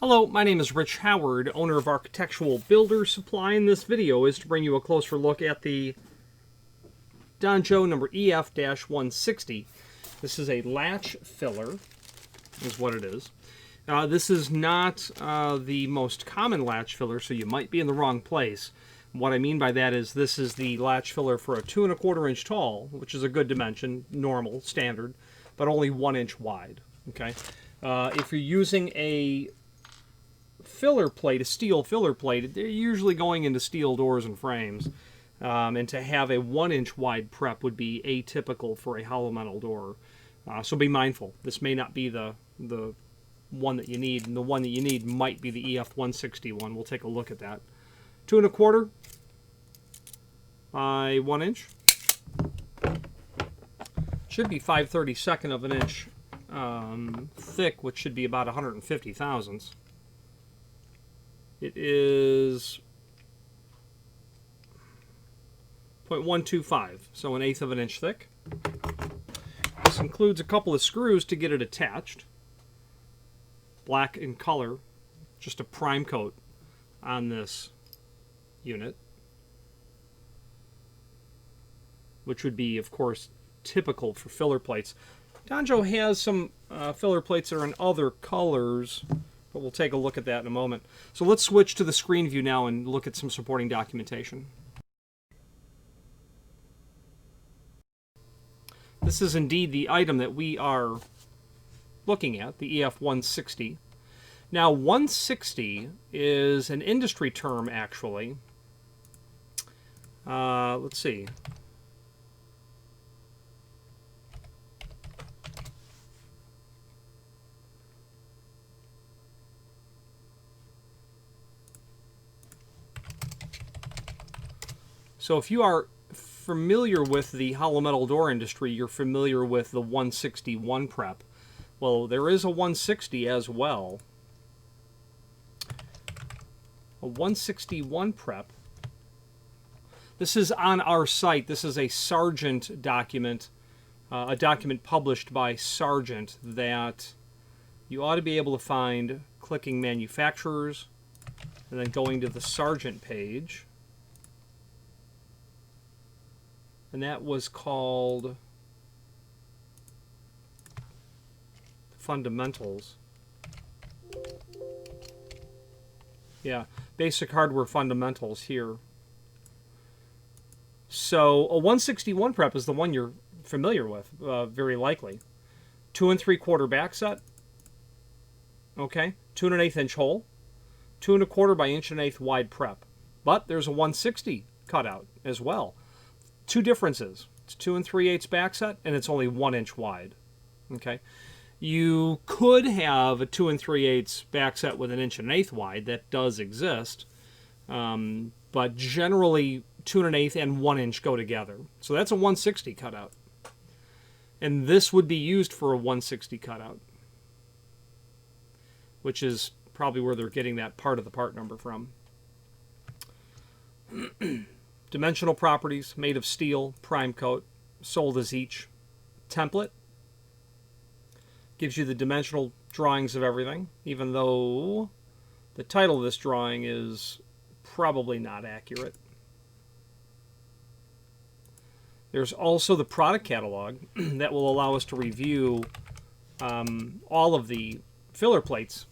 Hello, my name is Rich Howard, owner of Architectural Builder Supply, and this video is to bring you a closer look at the Donjo number EF-160. This is a latch filler, is what it is. This is not the most common latch filler, so you might be in the wrong place. What I mean by that is this is the latch filler for a 2 1/4 inch tall, which is a good dimension, normal, standard, but only 1 inch wide. Okay, if you're using a filler plate, a steel filler plate, they're usually going into steel doors and frames. And to have a 1 inch wide prep would be atypical for a hollow metal door. So be mindful. This may not be the one that you need, and the one that you need might be the EF-160 one. We'll take a look at that. 2 1/4 by 1 inch. Should be 5/32 of an inch thick, which should be about 150 thousandths. It is 0.125, so 1/8 of an inch thick. This includes a couple of screws to get it attached. Black in color, just a prime coat on this unit, which would be, of course, typical for filler plates. Donjo has some filler plates that are in other colors, but we'll take a look at that in a moment. So let's switch to the screen view now and look at some supporting documentation. This is indeed the item that we are looking at, the EF-160. Now, 160 is an industry term, actually. Let's see. So if you are familiar with the hollow metal door industry, you're familiar with the 161 prep. Well, there is a 160 as well. A 161 prep. This is on our site. This is a Sargent document, a document published by Sargent that you ought to be able to find clicking manufacturers and then going to the Sargent page. And that was called Fundamentals. Yeah, Basic Hardware Fundamentals here. So a 161 prep is the one you're familiar with, very likely. 2 3/4 back set. Okay, 2 1/8 inch hole. 2 1/4 by 1.8 wide prep. But there's a 160 cutout as well. Two differences. It's 2 3/8 back set, and it's only 1 inch wide. Okay, you could have a 2 3/8 back set with 1.8 wide. That does exist, but generally 2 1/8 and 1 inch go together. So that's a 160 cutout, and this would be used for a 160 cutout, which is probably where they're getting that part of the part number from. Dimensional properties, made of steel, prime coat, sold as each. Template gives you the dimensional drawings of everything, even though the title of this drawing is probably not accurate. There's also the product catalog that will allow us to review all of the filler plates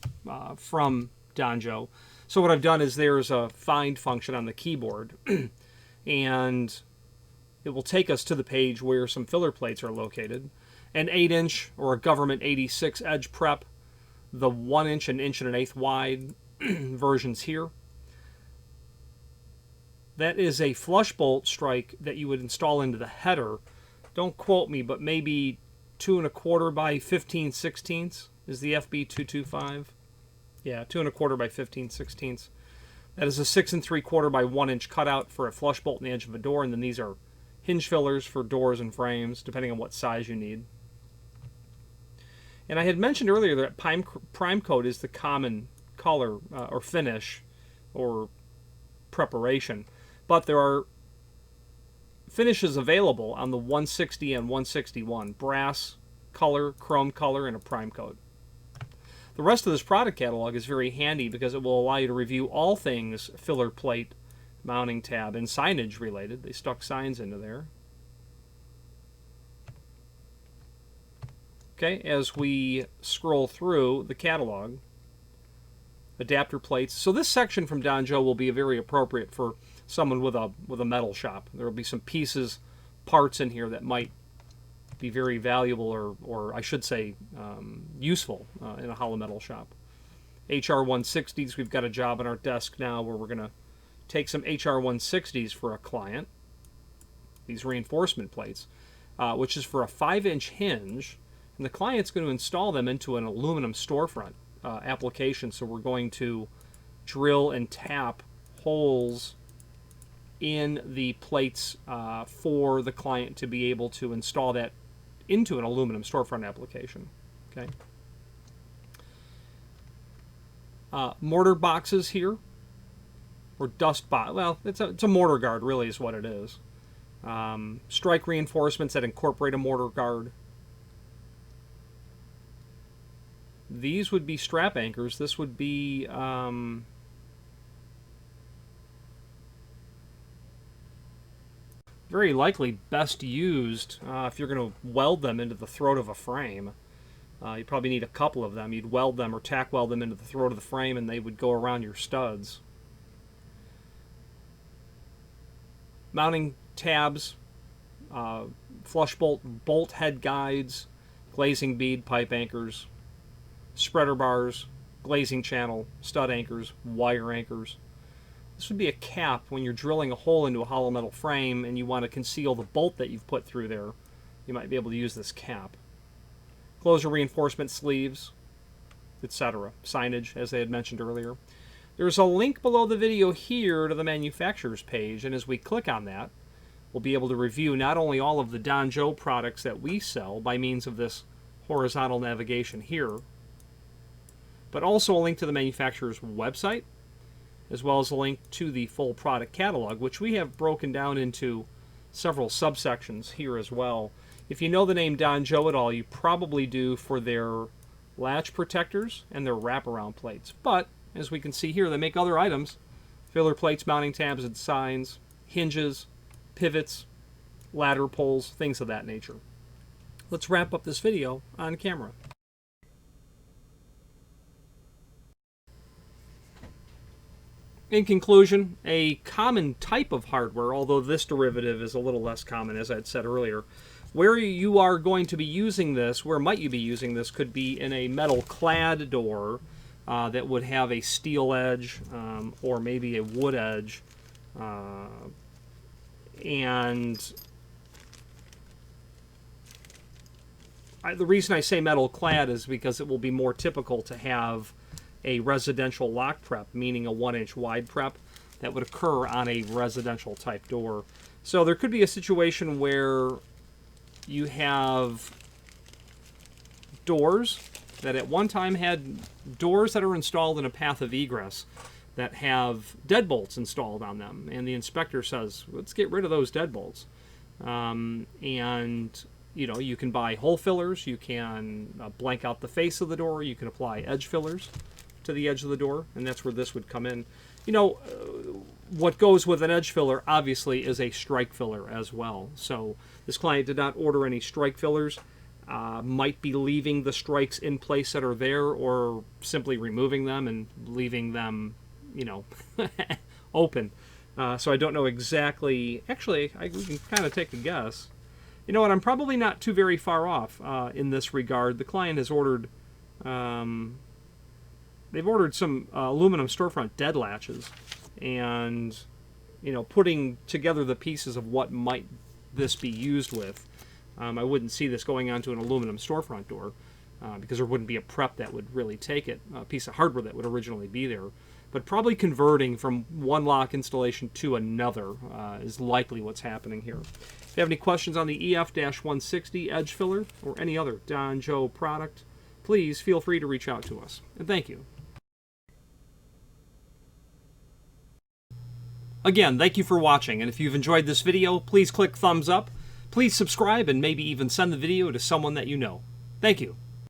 from Donjo. So what I've done is there's a find function on the keyboard, and it will take us to the page where some filler plates are located. An 8 inch or a government 86 edge prep, the 1 inch and 1.8 wide versions here. That is a flush bolt strike that you would install into the header. Don't quote me, but maybe 2 1/4 by 15/16 is the FB225. Yeah, 2 1/4 by 15/16. That is a 6 3/4 by 1 inch cutout for a flush bolt in the edge of a door, and then these are hinge fillers for doors and frames, depending on what size you need. And I had mentioned earlier that prime coat is the common color or finish or preparation, but there are finishes available on the 160 and 161: brass color, chrome color, and a prime coat. The rest of this product catalog is very handy because it will allow you to review all things filler plate, mounting tab, and signage related. They stuck signs into there. Okay, as we scroll through the catalog, adapter plates. So this section from Don Joe will be very appropriate for someone with a metal shop. There will be some pieces, parts in here that might be very valuable, or I should say useful in a hollow metal shop. HR 160s, we've got a job on our desk now where we're going to take some HR 160s for a client. These reinforcement plates, which is for a 5-inch hinge, and the client's going to install them into an aluminum storefront application. So we're going to drill and tap holes in the plates for the client to be able to install that into an aluminum storefront application. Okay. Mortar boxes here, or dust box. Well, it's a mortar guard, really, is what it is. Strike reinforcements that incorporate a mortar guard. These would be strap anchors. This would be very likely best used if you're going to weld them into the throat of a frame. You probably need a couple of them. You'd weld them or tack weld them into the throat of the frame, and they would go around your studs. Mounting tabs, flush bolt head guides, glazing bead pipe anchors, spreader bars, glazing channel, stud anchors, wire anchors. This would be a cap when you're drilling a hole into a hollow metal frame and you want to conceal the bolt that you've put through there. You might be able to use this cap. Closure reinforcement sleeves, etc. Signage, as I had mentioned earlier. There's a link below the video here to the manufacturer's page, and as we click on that, we'll be able to review not only all of the Don Joe products that we sell by means of this horizontal navigation here, but also a link to the manufacturer's website, as well as a link to the full product catalog, which we have broken down into several subsections here as well. If you know the name Don Joe at all, you probably do for their latch protectors and their wraparound plates. But, as we can see here, they make other items: filler plates, mounting tabs and signs, hinges, pivots, ladder poles, things of that nature. Let's wrap up this video on camera. In conclusion, a common type of hardware, although this derivative is a little less common, as I had said earlier. Where you are going to be using this, where might you be using this, could be in a metal clad door that would have a steel edge or maybe a wood edge. And the reason I say metal clad is because it will be more typical to have a residential lock prep, meaning a 1-inch wide prep, that would occur on a residential type door. So there could be a situation where you have doors that at one time had doors that are installed in a path of egress that have deadbolts installed on them, and the inspector says, let's get rid of those deadbolts. And you know, you can buy hole fillers, you can blank out the face of the door, you can apply edge fillers to the edge of the door, and that's where this would come in. You know, what goes with an edge filler obviously is a strike filler as well. So this client did not order any strike fillers. Might be leaving the strikes in place that are there, or simply removing them and leaving them, you know, open. So I don't know exactly. Actually, we can kind of take a guess. You know what? I'm probably not too very far off in this regard. The client has ordered. They've ordered some aluminum storefront dead latches, and you know, putting together the pieces of what might this be used with. I wouldn't see this going onto an aluminum storefront door because there wouldn't be a prep that would really take it, a piece of hardware that would originally be there. But probably converting from one lock installation to another is likely what's happening here. If you have any questions on the EF-160 edge filler or any other Don Joe product, please feel free to reach out to us. And thank you. Again, thank you for watching, and if you've enjoyed this video, please click thumbs up. Please subscribe and maybe even send the video to someone that you know. Thank you.